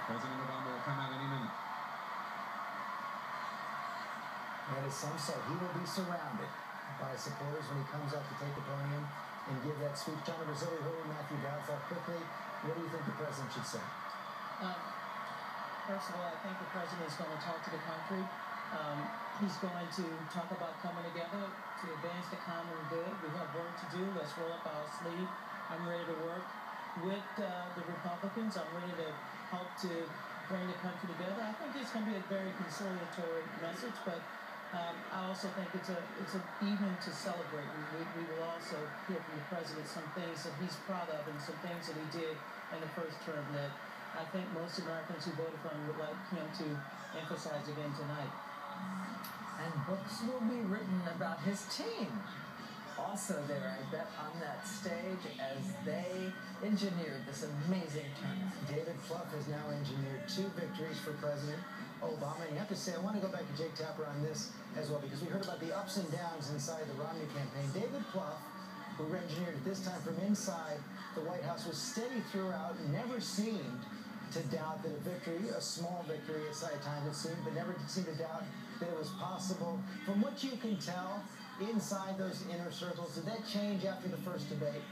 President Obama will come out any minute. And as some say, he will be surrounded by supporters when he comes up to take the podium and give that speech. John Brazili, Matthew Balfour, quickly, what do you think the president should say? First of all, I think the president is going to talk to the country. He's going to talk about coming together to advance the common good. We have work to do. Let's roll up our sleeve. I'm ready to work with the Republicans. I'm ready to help to bring the country together. I think it's going to be a very conciliatory message, but I also think it's an evening to celebrate. We will also hear from the president some things that he's proud of and some things that he did in the first term that I think most Americans who voted for him would like him to emphasize again tonight. And books will be written about his team. Also there, I bet, on that stage as they engineered this amazing turnout. David Plouffe has now engineered 2 victories for President Obama. And you have to say, I want to go back to Jake Tapper on this as well, because we heard about the ups and downs inside the Romney campaign. David Plouffe, who engineered it this time from inside the White House, was steady throughout, never seemed to doubt that a victory, a small victory at times it seemed, but never seemed to doubt that it was possible. From what you can tell, inside those inner circles, did that change after the first debate?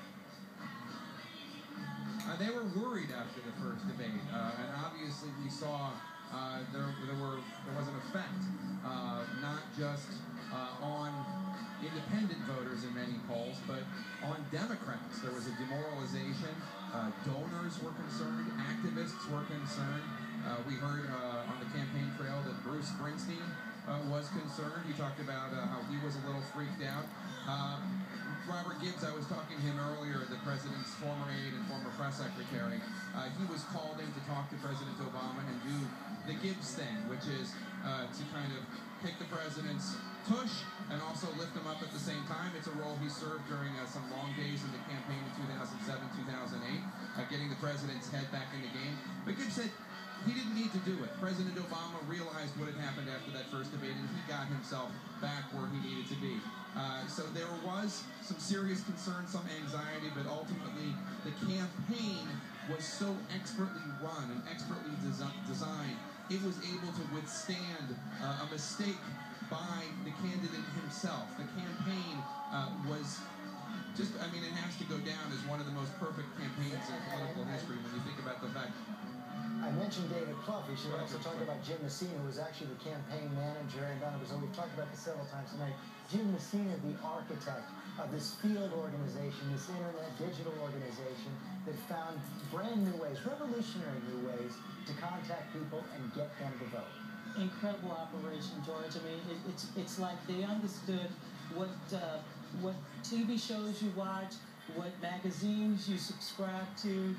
They were worried after the first debate, and obviously we saw there was an effect, not just on independent voters in many polls, but on Democrats. There was a demoralization. Donors were concerned. Activists were concerned. We heard on the campaign trail that Bruce Springsteen was concerned. He talked about how he was a little freaked out. Robert Gibbs, I was talking to him earlier, the president's former aide and former press secretary. He was called in to talk to President Obama and do the Gibbs thing, which is to kind of pick the president's tush and also lift him up at the same time. It's a role he served during some long days in the campaign in 2007, 2008, getting the president's head back in the game. But Gibbs said he didn't need to do it. President Obama realized what had happened after that first debate, and he got himself back where he needed to be. So there was some serious concern, some anxiety, but ultimately the campaign was so expertly run and expertly designed, it was able to withstand a mistake by the candidate himself. The campaign was just, I mean, it has to go down as one of the most perfect campaigns in political history when you think about the fact. I mentioned David Plouffe. We should also talk about Jim Messina, who was actually the campaign manager. And Donna Brazili, we've talked about this several times tonight. Jim Messina, the architect of this field organization, this internet digital organization that found brand new ways, revolutionary new ways to contact people and get them to vote. Incredible operation, George. I mean, it's like they understood what TV shows you watch, what magazines you subscribe to.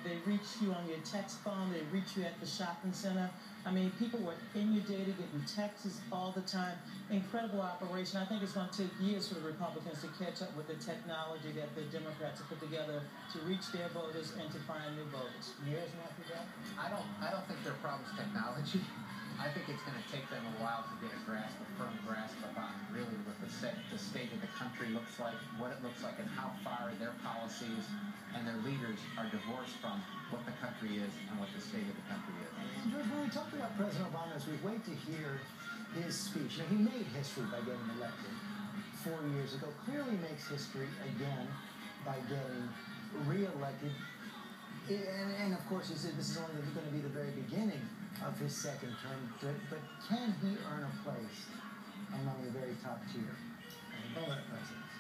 They reach you on your text phone. They reach you at the shopping center. I mean, people were in your data, getting texts all the time. Incredible operation. I think it's going to take years for the Republicans to catch up with the technology that the Democrats have put together to reach their voters and to find new voters. Years, Matthew Brown? I don't think their problem's technology. I think it's going to take them a while to get a firm grasp about really what the state of the country looks like, what it looks like, and how far their policies and their leaders are divorced from what the country is and what the state of the country is. George, when we talk about President Obama, as we wait to hear his speech, now he made history by getting elected 4 years ago, clearly makes history again by getting reelected. And of course, he said this is only going to be the very beginning of his second term, but can he earn a place among the very top tier? Well,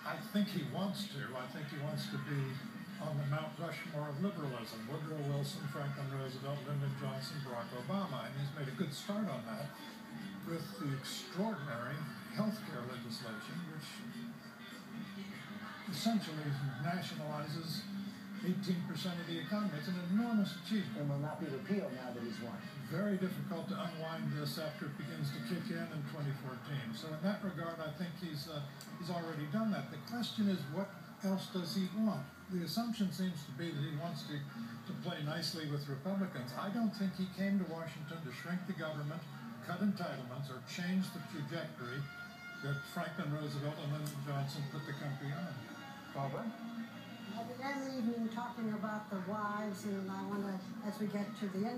I think he wants to. I think he wants to be on the Mount Rushmore of liberalism. Woodrow Wilson, Franklin Roosevelt, Lyndon Johnson, Barack Obama. And he's made a good start on that with the extraordinary health care legislation, which essentially nationalizes 18% of the economy. It's an enormous achievement. And will not be repealed now that he's won. Very difficult to unwind this after it begins to kick in 2014. So in that regard, I think he's already done that. The question is, what else does he want? The assumption seems to be that he wants to play nicely with Republicans. I don't think he came to Washington to shrink the government, cut entitlements, or change the trajectory that Franklin Roosevelt and Lyndon Johnson put the country on. Barbara? I began the evening talking about the wives, and I want to, as we get to the end